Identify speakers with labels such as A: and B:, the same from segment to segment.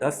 A: 10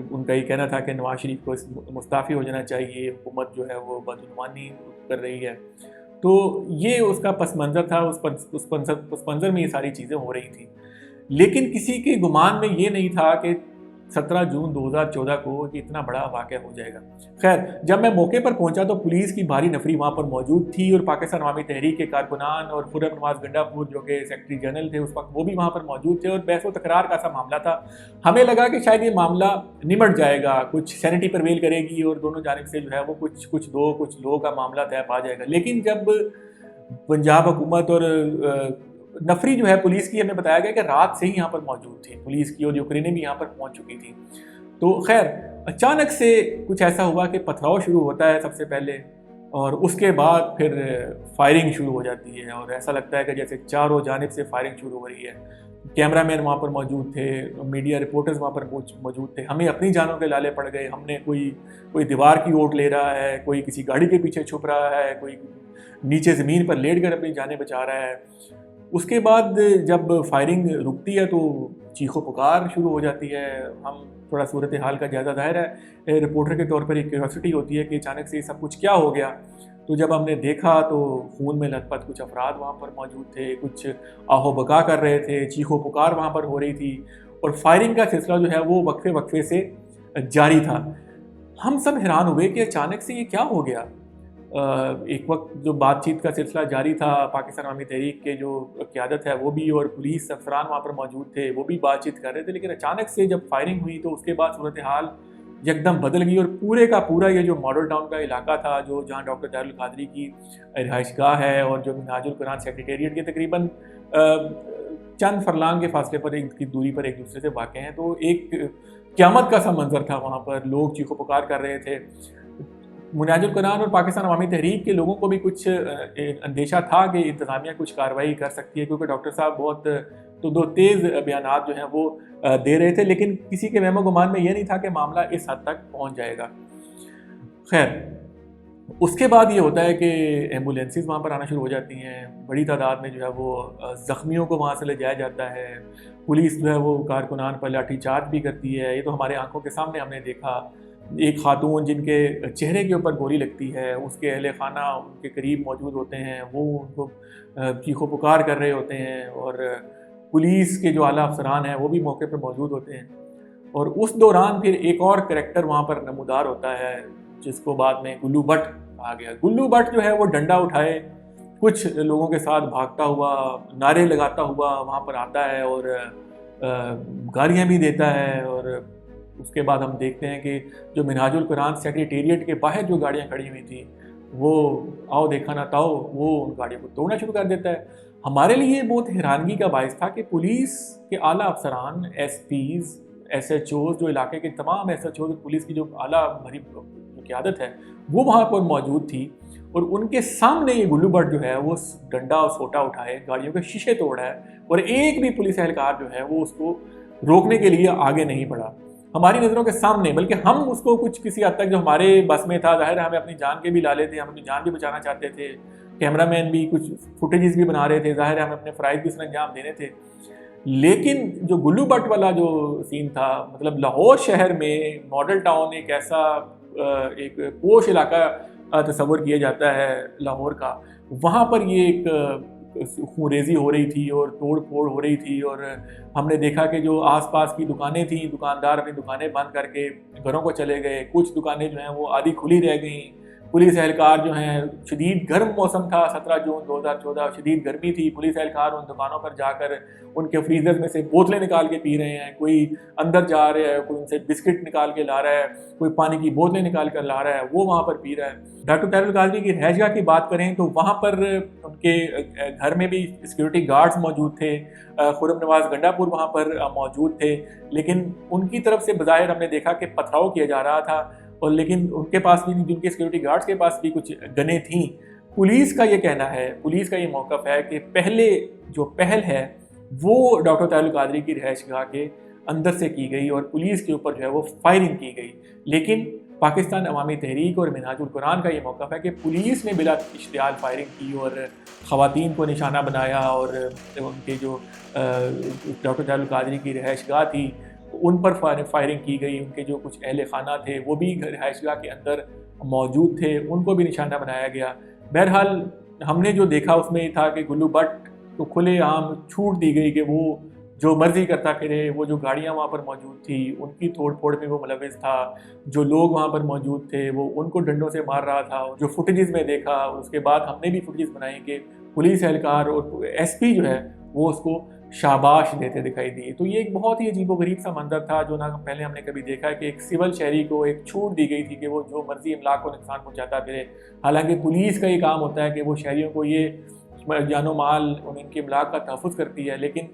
A: ان کا یہ کہنا تھا کہ نواز شریف کو مستعفی ہو جانا چاہیے، حکومت جو ہے وہ بدعنوانی کر رہی ہے. تو یہ اس کا پس منظر تھا، اس پس منظر میں یہ ساری چیزیں ہو رہی تھیں. لیکن کسی کے گمان میں یہ نہیں تھا کہ 17 جون 2014 کو یہ اتنا بڑا واقعہ ہو جائے گا. خیر، جب میں موقع پر پہنچا تو پولیس کی بھاری نفری وہاں پر موجود تھی، اور پاکستان عوامی تحریک کے کارکنان اور خرم نواز گنڈا پور جو کہ سیکرٹری جنرل تھے اس وقت، وہ بھی وہاں پر موجود تھے، اور بحث و تکرار کا سا معاملہ تھا. ہمیں لگا کہ شاید یہ معاملہ نمٹ جائے گا، کچھ سینٹی پرویل کرے گی اور دونوں جانب سے جو ہے وہ کچھ لو کا معاملہ طے پا جائے گا. لیکن جب پنجاب حکومت اور نفری جو ہے پولیس کی، ہمیں بتایا گیا کہ رات سے ہی یہاں پر موجود تھی پولیس کی، اور یوکرینیں بھی یہاں پر پہنچ چکی تھی. تو خیر، اچانک سے کچھ ایسا ہوا کہ پتھراؤ شروع ہوتا ہے سب سے پہلے، اور اس کے بعد پھر فائرنگ شروع ہو جاتی ہے، اور ایسا لگتا ہے کہ جیسے چاروں جانب سے فائرنگ شروع ہو رہی ہے. کیمرہ مین وہاں پر موجود تھے، میڈیا رپورٹرز وہاں پر موجود تھے. ہمیں اپنی جانوں کے لالے پڑ گئے. ہم نے کوئی دیوار کی اوٹ لے رہا ہے، کوئی کسی گاڑی کے پیچھے چھپ رہا ہے، کوئی نیچے زمین پر لیٹ کر اپنی جانیں بچا رہا ہے. اس کے بعد جب فائرنگ رکتی ہے تو چیخ و پکار شروع ہو جاتی ہے. ہم تھوڑا صورتحال کا جائزہ، ظاہر ہے رپورٹر کے طور پر ایک کیوریوسٹی ہوتی ہے کہ اچانک سے یہ سب کچھ کیا ہو گیا. تو جب ہم نے دیکھا تو خون میں لت پت کچھ افراد وہاں پر موجود تھے، کچھ آہو بکا کر رہے تھے، چیخ و پکار وہاں پر ہو رہی تھی، اور فائرنگ کا سلسلہ جو ہے وہ وقفے سے جاری تھا. ہم سب حیران ہوئے کہ اچانک سے یہ کیا ہو گیا. ایک وقت جو بات چیت کا سلسلہ جاری تھا، پاکستان عوامی تحریک کے جو قیادت ہے وہ بھی، اور پولیس افسران وہاں پر موجود تھے، وہ بھی بات چیت کر رہے تھے. لیکن اچانک سے جب فائرنگ ہوئی تو اس کے بعد صورتحال یکدم بدل گئی، اور پورے کا پورا یہ جو ماڈل ٹاؤن کا علاقہ تھا، جہاں ڈاکٹر طاہر القادری کی رہائش گاہ ہے، اور جو منہاج القرآن سیکریٹریٹ کے تقریباً چند فرلانگ کے فاصلے پر کی دوری پر ایک دوسرے سے واقع ہیں، تو ایک قیامت کا سا منظر تھا. وہاں پر لوگ چیخ و پکار کر رہے تھے. منہاج القرآن اور پاکستان عوامی تحریک کے لوگوں کو بھی کچھ اندیشہ تھا کہ انتظامیہ کچھ کارروائی کر سکتی ہے، کیونکہ ڈاکٹر صاحب بہت دو تیز بیانات جو ہیں وہ دے رہے تھے. لیکن کسی کے وہم و گمان میں یہ نہیں تھا کہ معاملہ اس حد تک پہنچ جائے گا. خیر، اس کے بعد یہ ہوتا ہے کہ ایمبولینسز وہاں پر آنا شروع ہو جاتی ہیں. بڑی تعداد میں جو ہے وہ زخمیوں کو وہاں سے لے جایا جاتا ہے. پولیس جو ہے وہ کارکنان پر لاٹھی چارج بھی کرتی ہے. یہ تو ہمارے آنکھوں کے سامنے ہم نے دیکھا. ایک خاتون جن کے چہرے کے اوپر گولی لگتی ہے، اس کے اہل خانہ ان کے قریب موجود ہوتے ہیں، وہ ان کو چیخ و پکار کر رہے ہوتے ہیں، اور پولیس کے جو اعلیٰ افسران ہیں وہ بھی موقع پر موجود ہوتے ہیں. اور اس دوران پھر ایک اور کریکٹر وہاں پر نمودار ہوتا ہے، جس کو بعد میں گلو بٹ کہا گیا. گلو بٹ جو ہے وہ ڈنڈا اٹھائے کچھ لوگوں کے ساتھ بھاگتا ہوا، نعرے لگاتا ہوا وہاں پر آتا ہے، اور گالیاں بھی دیتا ہے. اور اس کے بعد ہم دیکھتے ہیں کہ جو منہاج القرآن سیکریٹریٹ کے باہر جو گاڑیاں کھڑی ہوئی تھیں، وہ آؤ دیکھا نہ تاؤ، وہ ان گاڑیوں کو توڑنا شروع کر دیتا ہے. ہمارے لیے بہت حیرانگی کا باعث تھا کہ پولیس کے اعلیٰ افسران، S Ps, S H Os, جو علاقے کے تمام ایس ایچ اوز، پولیس کی جو اعلیٰ بھری قیادت ہے وہ وہاں پر موجود تھی، اور ان کے سامنے یہ گلو بٹ جو ہے وہ ڈنڈا اور سوٹا اٹھائے گاڑیوں کے شیشے توڑا ہے، اور ایک بھی پولیس اہلکار جو ہے وہ اس کو روکنے کے لیے آگے نہیں بڑھا ہماری نظروں کے سامنے. بلکہ ہم اس کو کسی حد تک جو ہمارے بس میں تھا، ظاہر ہے ہمیں اپنی جان کے بھی لالے تھے، ہم اپنی جان بھی بچانا چاہتے تھے، کیمرہ مین بھی کچھ فوٹیجز بھی بنا رہے تھے، ظاہر ہے ہمیں اپنے فرائض بھی سر انجام دینے تھے. لیکن جو گلو بٹ والا جو سین تھا، مطلب لاہور شہر میں ماڈل ٹاؤن ایک ایسا ایک پوش علاقہ تصور کیا جاتا ہے لاہور کا، وہاں پر یہ ایک خونریزی ہو رہی تھی اور توڑ پھوڑ ہو رہی تھی. اور ہم نے دیکھا کہ جو آس پاس کی دکانیں تھیں، دکاندار اپنی دکانیں بند کر کے گھروں کو چلے گئے. کچھ دکانیں جو ہیں وہ آدھی کھلی رہ گئیں. پولیس اہلکار جو ہیں، شدید گرم موسم تھا، 17 جون 2014 شدید گرمی تھی. پولیس اہلکار ان دکانوں پر جا کر ان کے فریزر میں سے بوتلیں نکال کے پی رہے ہیں. کوئی اندر جا رہا ہے، کوئی ان سے بسکٹ نکال کے لا رہا ہے، کوئی پانی کی بوتلیں نکال کر لا رہا ہے، وہ وہاں پر پی رہا ہے. ڈاکٹر طاہر القادری کی رہائش گاہ کی بات کریں تو وہاں پر ان کے گھر میں بھی سیکورٹی گارڈز موجود تھے. خرم نواز گنڈا پور وہاں پر موجود تھے. لیکن ان کی طرف سے بظاہر ہم نے دیکھا کہ پتھراؤ کیا جا رہا تھا، اور لیکن ان کے پاس بھی، جن کے سیکورٹی گارڈز کے پاس بھی کچھ گنیں تھیں. پولیس کا یہ کہنا ہے، پولیس کا یہ موقف ہے کہ پہلے جو پہل ہے وہ ڈاکٹر طاہر القادری کی رہائش گاہ کے اندر سے کی گئی، اور پولیس کے اوپر جو ہے وہ فائرنگ کی گئی. لیکن پاکستان عوامی تحریک اور منہاج القرآن کا یہ موقف ہے کہ پولیس نے بلا اشتعال فائرنگ کی اور خواتین کو نشانہ بنایا، اور ان کے جو ڈاکٹر طاہر القادری کی رہائش گاہ تھی ان پر فائرنگ کی گئی. ان کے جو کچھ اہل خانہ تھے وہ بھی رہائش گاہ کے اندر موجود تھے, ان کو بھی نشانہ بنایا گیا. بہرحال ہم نے جو دیکھا اس میں یہ تھا کہ گلو بٹ کو کھلے عام چھوٹ دی گئی کہ وہ جو مرضی کرتا پھرے. وہ جو گاڑیاں وہاں پر موجود تھی ان کی توڑ پھوڑ میں وہ ملوث تھا. جو لوگ وہاں پر موجود تھے وہ ان کو ڈنڈوں سے مار رہا تھا. جو فوٹیجز میں دیکھا, اس کے بعد ہم نے بھی فوٹیجز بنائی کہ پولیس اہلکار اور ایس پی جو ہے وہ اس کو شاباش دیتے دکھائی دیے. تو یہ ایک بہت ہی عجیب و غریب سا منظر تھا جو نہ پہلے ہم نے کبھی دیکھا کہ ایک سول شہری کو ایک چھوٹ دی گئی تھی کہ وہ جو مرضی املاک کو نقصان پہنچاتا پھرے. حالانکہ پولیس کا یہ کام ہوتا ہے کہ وہ شہریوں کو یہ جان و مال ان کے املاک کا تحفظ کرتی ہے. لیکن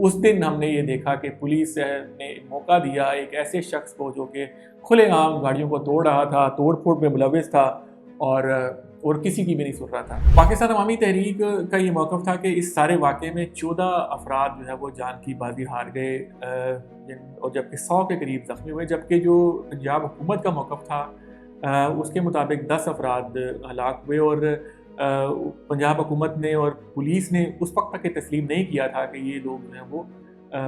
A: اس دن ہم نے یہ دیکھا کہ پولیس نے موقع دیا ایک ایسے شخص کو جو کہ کھلے عام گاڑیوں کو توڑ رہا تھا, توڑ پھوڑ میں ملوث تھا اور کسی کی بھی نہیں سن رہا تھا. پاکستان عوامی تحریک کا یہ موقف تھا کہ اس سارے واقعے میں 14 افراد جو ہے وہ جان کی بازی ہار گئے اور جبکہ 100 کے قریب زخمی ہوئے. جبکہ جو پنجاب حکومت کا موقف تھا اس کے مطابق 10 افراد ہلاک ہوئے. اور پنجاب حکومت نے اور پولیس نے اس وقت تک تسلیم نہیں کیا تھا کہ یہ لوگ جو ہیں وہ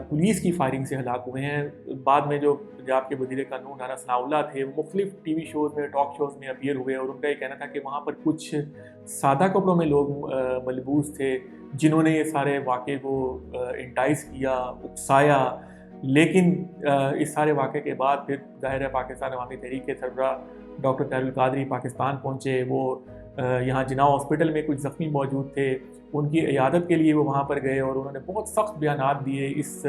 A: پولیس کی فائرنگ سے ہلاک ہوئے ہیں. بعد میں جو پنجاب کے وزیر قانون رانا ثناء اللہ تھے وہ مختلف ٹی وی شوز میں, ٹاک شوز میں اپیئر ہوئے اور ان کا یہ کہنا تھا کہ وہاں پر کچھ سادہ کپڑوں میں لوگ ملبوس تھے جنہوں نے یہ سارے واقعے کو انٹائز کیا, اکسایا. لیکن اس سارے واقعے کے بعد پھر ظاہر ہے پاکستان عوامی تحریک کے سربراہ ڈاکٹر طاہر القادری پاکستان پہنچے. وہ یہاں جناح ہاسپٹل میں کچھ زخمی موجود تھے, ان کی عیادت کے لیے وہ وہاں پر گئے اور انہوں نے بہت سخت بیانات دیے. اس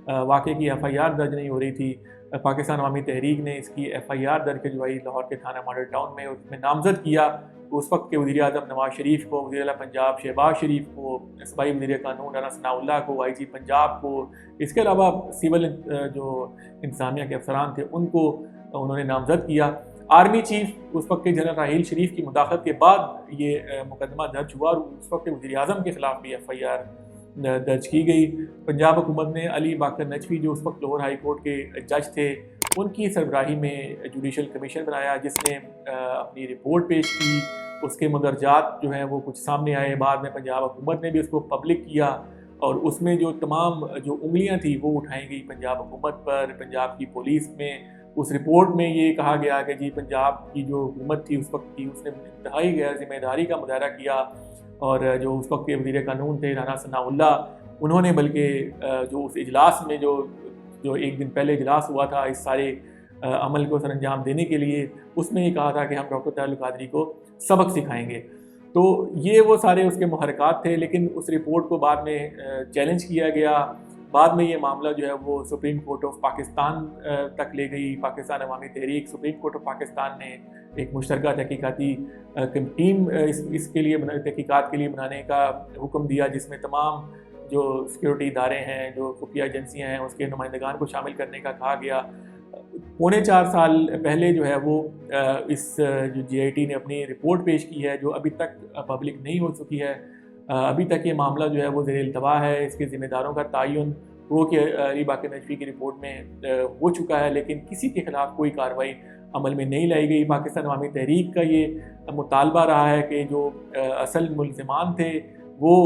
A: واقعے کی ایف آئی آر درج نہیں ہو رہی تھی. پاکستان عوامی تحریک نے اس کی ایف آئی آر درج کروائی لاہور کے تھانہ ماڈل ٹاؤن میں, اس میں نامزد کیا اس وقت کے وزیر اعظم نواز شریف کو, وزیر اعلیٰ پنجاب شہباز شریف کو, صوبائی وزیر قانون رانا ثناء اللہ کو, آئی جی پنجاب کو. اس کے علاوہ سول جو انتظامیہ کے افسران تھے ان کو انہوں نے نامزد کیا. آرمی چیف اس وقت کے جنرل راحیل شریف کی مداخلت کے بعد یہ مقدمہ درج ہوا اور اس وقت کے وزیر اعظم کے خلاف بھی ایف آئی آر درج کی گئی. پنجاب حکومت نے علی باقر نجفی جو اس وقت لاہور ہائی کورٹ کے جج تھے ان کی سربراہی میں جوڈیشل کمیشن بنایا جس نے اپنی رپورٹ پیش کی. اس کے مندرجات جو ہیں وہ کچھ سامنے آئے. بعد میں پنجاب حکومت نے بھی اس کو پبلک کیا اور اس میں جو تمام جو انگلیاں تھیں وہ اٹھائی گئی پنجاب حکومت پر, پنجاب کی پولیس میں. اس رپورٹ میں یہ کہا گیا کہ جی پنجاب کی جو حکومت تھی اس وقت کی اس نے انتہائی غیر ذمہ داری کا مظاہرہ کیا اور جو اس وقت کے وزیر قانون تھے رانا ثناء اللہ انہوں نے بلکہ جو اس اجلاس میں جو ایک دن پہلے اجلاس ہوا تھا اس سارے عمل کو سر انجام دینے کے لیے, اس میں یہ کہا تھا کہ ہم ڈاکٹر طاہر القادری کو سبق سکھائیں گے. تو یہ وہ سارے اس کے محرکات تھے. لیکن اس رپورٹ کو بعد میں چیلنج کیا گیا. بعد میں یہ معاملہ جو ہے وہ سپریم کورٹ آف پاکستان تک لے گئی. پاکستان عوامی تحریک سپریم کورٹ آف پاکستان نے ایک مشترکہ تحقیقاتی ٹیم اس کے لیے تحقیقات کے لیے بنانے کا حکم دیا جس میں تمام جو سیکیورٹی ادارے ہیں, جو خفیہ ایجنسیاں ہیں, اس کے نمائندگان کو شامل کرنے کا کہا گیا. 4.25 سال پہلے جو ہے وہ اس جو جی آئی ٹی نے اپنی رپورٹ پیش کی ہے جو ابھی تک پبلک نہیں ہو چکی ہے. ابھی تک یہ معاملہ جو ہے وہ زیر التوا ہے. اس کے ذمہ داروں کا تعین وہ کہ علی باقر نجفی کی رپورٹ میں ہو چکا ہے لیکن کسی کے خلاف کوئی کارروائی عمل میں نہیں لائی گئی. پاکستان عوامی تحریک کا یہ مطالبہ رہا ہے کہ جو اصل ملزمان تھے وہ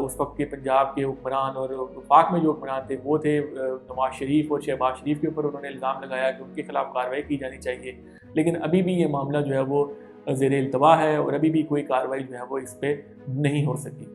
A: اس وقت کے پنجاب کے حکمران اور وفاق میں جو حکمران تھے وہ تھے نواز شریف اور شہباز شریف کے اوپر انہوں نے الزام لگایا کہ ان کے خلاف کارروائی کی جانی چاہیے. لیکن ابھی بھی یہ معاملہ جو ہے وہ زیر التوا ہے اور ابھی بھی کوئی کارروائی جو ہے وہ اس پہ نہیں ہو سکی.